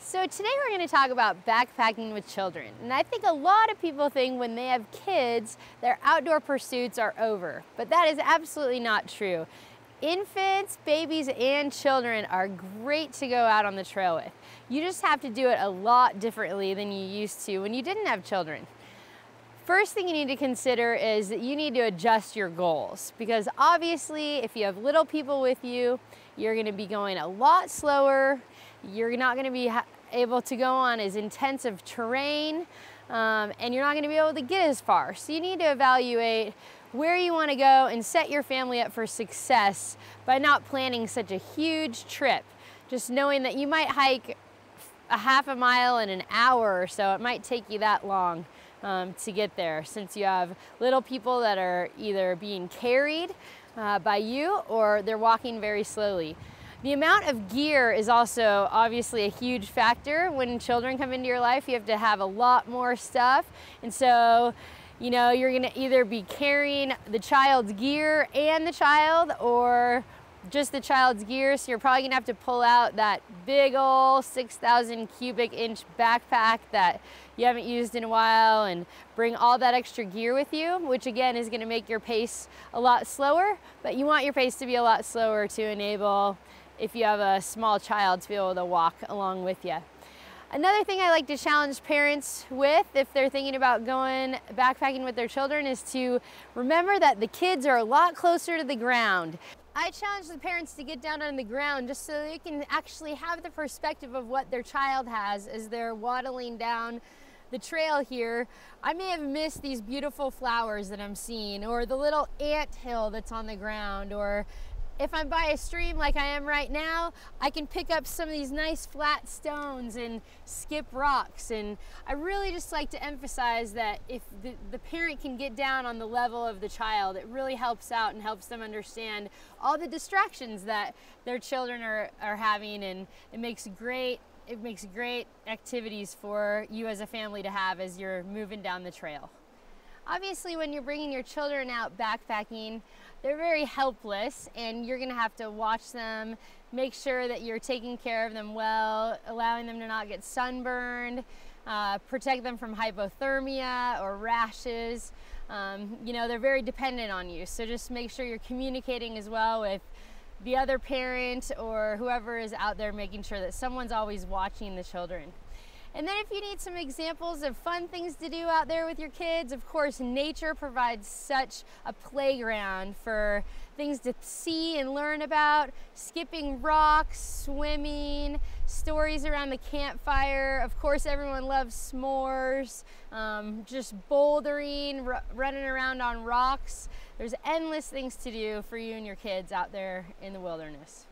So today we're going to talk about backpacking with children. And I think a lot of people think when they have kids, their outdoor pursuits are over. But that is absolutely not true. Infants, babies, and children are great to go out on the trail with. You just have to do it a lot differently than you used to when you didn't have children. First thing you need to consider is that you need to adjust your goals, because obviously if you have little people with you, you're going to be going a lot slower. You're not going to be able to go on as intensive terrain, and you're not going to be able to get as far. So you need to evaluate where you want to go and set your family up for success by not planning such a huge trip. Just knowing that you might hike a half a mile in an hour or so. It might take you that long to get there, since you have little people that are either being carried by you or they're walking very slowly. The amount of gear is also obviously a huge factor. When children come into your life, you have to have a lot more stuff. And so, you know, you're gonna either be carrying the child's gear and the child, or just the child's gear. So you're probably gonna have to pull out that big old 6,000 cubic inch backpack that you haven't used in a while and bring all that extra gear with you, which again is gonna make your pace a lot slower, but you want your pace to be a lot slower to enable, if you have a small child, to be able to walk along with you. Another thing I like to challenge parents with, if they're thinking about going backpacking with their children, is to remember that the kids are a lot closer to the ground. I challenge the parents to get down on the ground just so they can actually have the perspective of what their child has as they're waddling down the trail here. I may have missed these beautiful flowers that I'm seeing, or the little ant hill that's on the ground, or if I'm by a stream like I am right now, I can pick up some of these nice flat stones and skip rocks. And I really just like to emphasize that if the parent can get down on the level of the child, it really helps out and helps them understand all the distractions that their children are having, and it makes great activities for you as a family to have as you're moving down the trail. Obviously, when you're bringing your children out backpacking, they're very helpless, and you're gonna have to watch them, make sure that you're taking care of them well, allowing them to not get sunburned, protect them from hypothermia or rashes. You know, they're very dependent on you, so just make sure you're communicating as well with the other parent or whoever is out there, making sure that someone's always watching the children. And then if you need some examples of fun things to do out there with your kids, of course, nature provides such a playground for things to see and learn about. Skipping rocks, swimming, stories around the campfire. Of course, everyone loves s'mores, just bouldering, running around on rocks. There's endless things to do for you and your kids out there in the wilderness.